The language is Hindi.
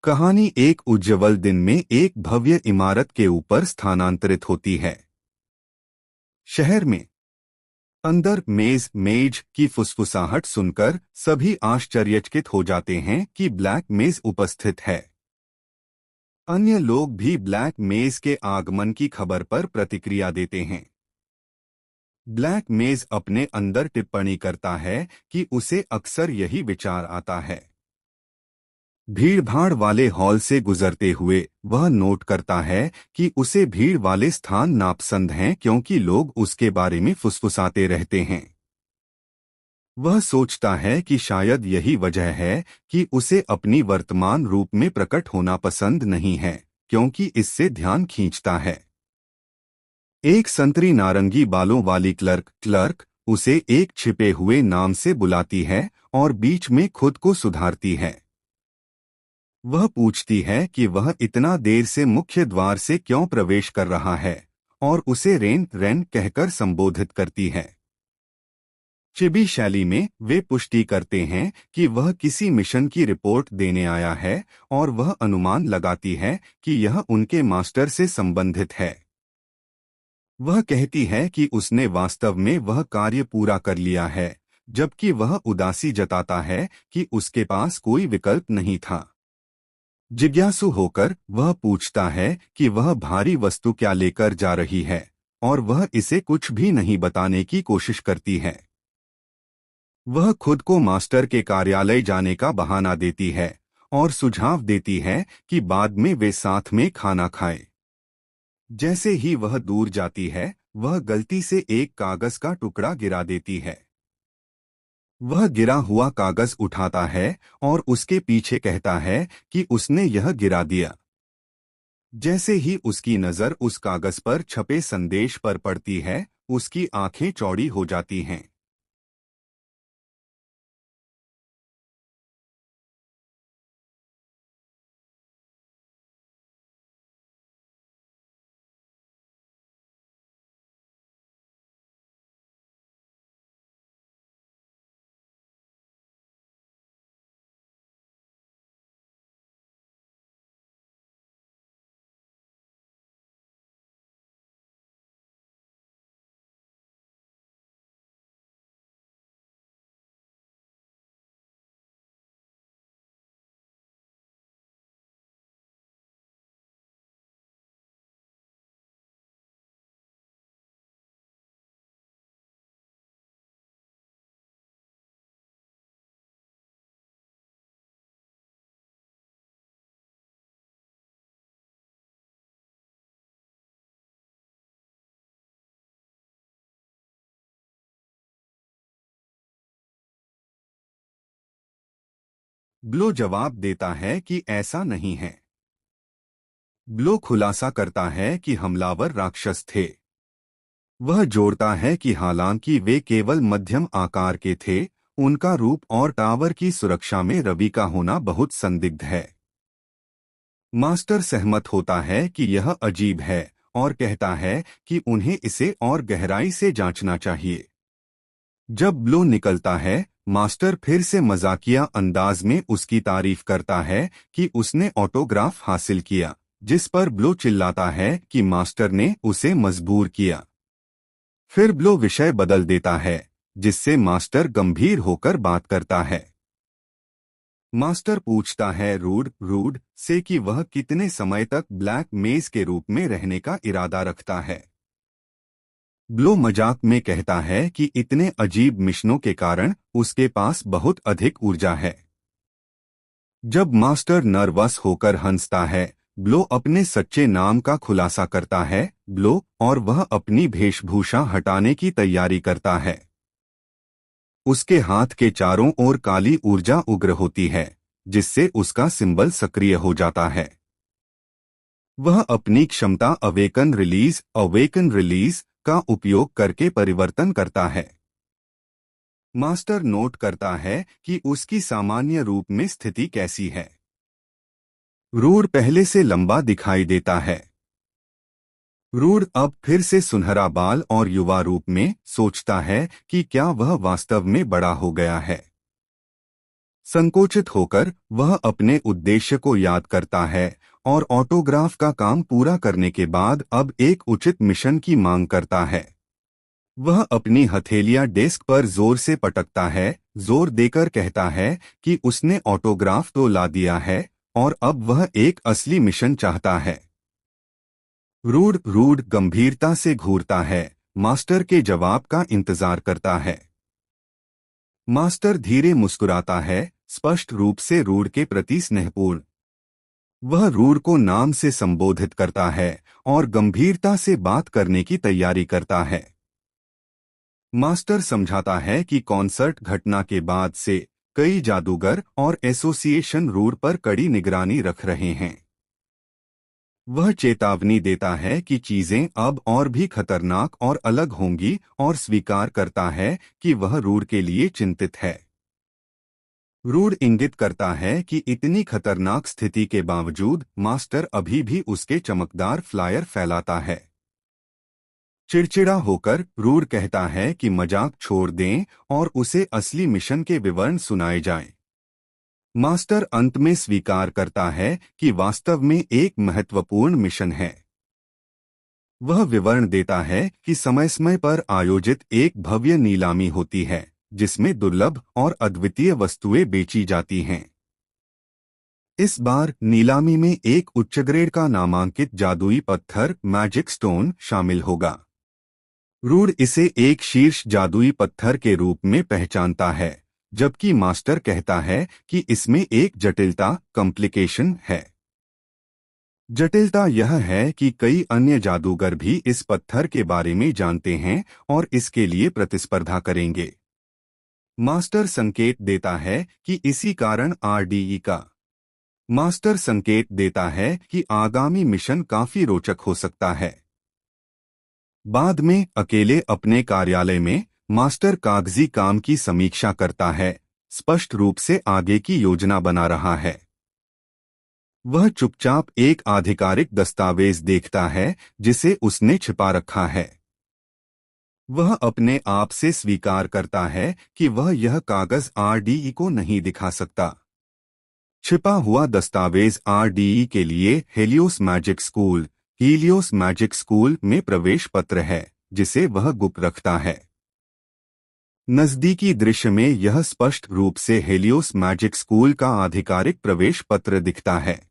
कहानी एक उज्ज्वल दिन में एक भव्य इमारत के ऊपर स्थानांतरित होती है। शहर में अंदर मेज की फुसफुसाहट सुनकर सभी आश्चर्यचकित हो जाते हैं कि ब्लैक मेज उपस्थित है। अन्य लोग भी ब्लैक मेज के आगमन की खबर पर प्रतिक्रिया देते हैं। ब्लैक मेज अपने अंदर टिप्पणी करता है कि उसे अक्सर यही विचार आता है। भीड़भाड़ वाले हॉल से गुजरते हुए वह नोट करता है कि उसे भीड़ वाले स्थान नापसंद हैं क्योंकि लोग उसके बारे में फुसफुसाते रहते हैं। वह सोचता है कि शायद यही वजह है कि उसे अपनी वर्तमान रूप में प्रकट होना पसंद नहीं है, क्योंकि इससे ध्यान खींचता है। एक संतरी नारंगी बालों वाली क्लर्क उसे एक छिपे हुए नाम से बुलाती है और बीच में खुद को सुधारती है। वह पूछती है कि वह इतना देर से मुख्य द्वार से क्यों प्रवेश कर रहा है और उसे रेन कहकर संबोधित करती है। चिबी शैली में वे पुष्टि करते हैं कि वह किसी मिशन की रिपोर्ट देने आया है और वह अनुमान लगाती है कि यह उनके मास्टर से संबंधित है। वह कहती है कि उसने वास्तव में वह कार्य पूरा कर लिया है, जबकि वह उदासी जताता है कि उसके पास कोई विकल्प नहीं था। जिज्ञासु होकर वह पूछता है कि वह भारी वस्तु क्या लेकर जा रही है और वह इसे कुछ भी नहीं बताने की कोशिश करती है। वह खुद को मास्टर के कार्यालय जाने का बहाना देती है और सुझाव देती है कि बाद में वे साथ में खाना खाएं। जैसे ही वह दूर जाती है, वह गलती से एक कागज का टुकड़ा गिरा देती है। वह गिरा हुआ कागज उठाता है और उसके पीछे कहता है कि उसने यह गिरा दिया। जैसे ही उसकी नजर उस कागज पर छपे संदेश पर पड़ती है, उसकी आंखें चौड़ी हो जाती हैं। ब्लो जवाब देता है कि ऐसा नहीं है। ब्लो खुलासा करता है कि हमलावर राक्षस थे। वह जोड़ता है कि हालांकि वे केवल मध्यम आकार के थे, उनका रूप और टावर की सुरक्षा में रवि का होना बहुत संदिग्ध है। मास्टर सहमत होता है कि यह अजीब है और कहता है कि उन्हें इसे और गहराई से जांचना चाहिए। जब ब्लो निकलता है, मास्टर फिर से मजाकिया अंदाज में उसकी तारीफ करता है कि उसने ऑटोग्राफ हासिल किया, जिस पर ब्लो चिल्लाता है कि मास्टर ने उसे मजबूर किया। फिर ब्लो विषय बदल देता है, जिससे मास्टर गंभीर होकर बात करता है। मास्टर पूछता है रूड से कि वह कितने समय तक ब्लैक मेज के रूप में रहने का इरादा रखता है। ब्लो मजाक में कहता है कि इतने अजीब मिशनों के कारण उसके पास बहुत अधिक ऊर्जा है। जब मास्टर नर्वस होकर हंसता है, ब्लो अपने सच्चे नाम का खुलासा करता है, ब्लो, और वह अपनी वेशभूषा हटाने की तैयारी करता है। उसके हाथ के चारों ओर काली ऊर्जा उग्र होती है, जिससे उसका सिंबल सक्रिय हो जाता है। वह अपनी क्षमता अवेकन रिलीज का उपयोग करके परिवर्तन करता है। मास्टर नोट करता है कि उसकी सामान्य रूप में स्थिति कैसी है। रूड पहले से लंबा दिखाई देता है। रूड अब फिर से सुनहरा बाल और युवा रूप में सोचता है कि क्या वह वास्तव में बड़ा हो गया है। संकोचित होकर वह अपने उद्देश्य को याद करता है और ऑटोग्राफ का काम पूरा करने के बाद अब एक उचित मिशन की मांग करता है। वह अपनी हथेलियां डेस्क पर जोर से पटकता है, जोर देकर कहता है कि उसने ऑटोग्राफ तो ला दिया है और अब वह एक असली मिशन चाहता है। रूड रूड गंभीरता से घूरता है, मास्टर के जवाब का इंतजार करता है। मास्टर धीरे मुस्कुराता है, स्पष्ट रूप से रूड के प्रति स्नेहपूर्ण। वह रूड को नाम से संबोधित करता है और गंभीरता से बात करने की तैयारी करता है। मास्टर समझाता है कि कॉन्सर्ट घटना के बाद से कई जादूगर और एसोसिएशन रूड पर कड़ी निगरानी रख रहे हैं। वह चेतावनी देता है कि चीजें अब और भी खतरनाक और अलग होंगी और स्वीकार करता है कि वह रूड के लिए चिंतित है। रूड इंगित करता है कि इतनी खतरनाक स्थिति के बावजूद मास्टर अभी भी उसके चमकदार फ्लायर फैलाता है। चिड़चिड़ा होकर रूड कहता है कि मजाक छोड़ दें और उसे असली मिशन के विवरण सुनाए जाएं। मास्टर अंत में स्वीकार करता है कि वास्तव में एक महत्वपूर्ण मिशन है। वह विवरण देता है कि समय समय पर आयोजित एक भव्य नीलामी होती है जिसमें दुर्लभ और अद्वितीय वस्तुएं बेची जाती हैं। इस बार नीलामी में एक उच्च ग्रेड का नामांकित जादुई पत्थर मैजिक स्टोन शामिल होगा। रूड इसे एक शीर्ष जादुई पत्थर के रूप में पहचानता है, जबकि मास्टर कहता है कि इसमें एक जटिलता कॉम्प्लिकेशन है। जटिलता यह है कि कई अन्य जादूगर भी इस पत्थर के बारे में जानते हैं और इसके लिए प्रतिस्पर्धा करेंगे। मास्टर संकेत देता है कि इसी कारण आरडीई का मास्टर संकेत देता है कि आगामी मिशन काफी रोचक हो सकता है। बाद में अकेले अपने कार्यालय में मास्टर कागजी काम की समीक्षा करता है, स्पष्ट रूप से आगे की योजना बना रहा है। वह चुपचाप एक आधिकारिक दस्तावेज देखता है जिसे उसने छिपा रखा है। वह अपने आप से स्वीकार करता है कि वह यह कागज आरडीई को नहीं दिखा सकता। छिपा हुआ दस्तावेज आरडीई के लिए हीलियोस मैजिक स्कूल में प्रवेश पत्र है जिसे वह गुप्त रखता है। नजदीकी दृश्य में यह स्पष्ट रूप से हेलियोस मैजिक स्कूल का आधिकारिक प्रवेश पत्र दिखता है।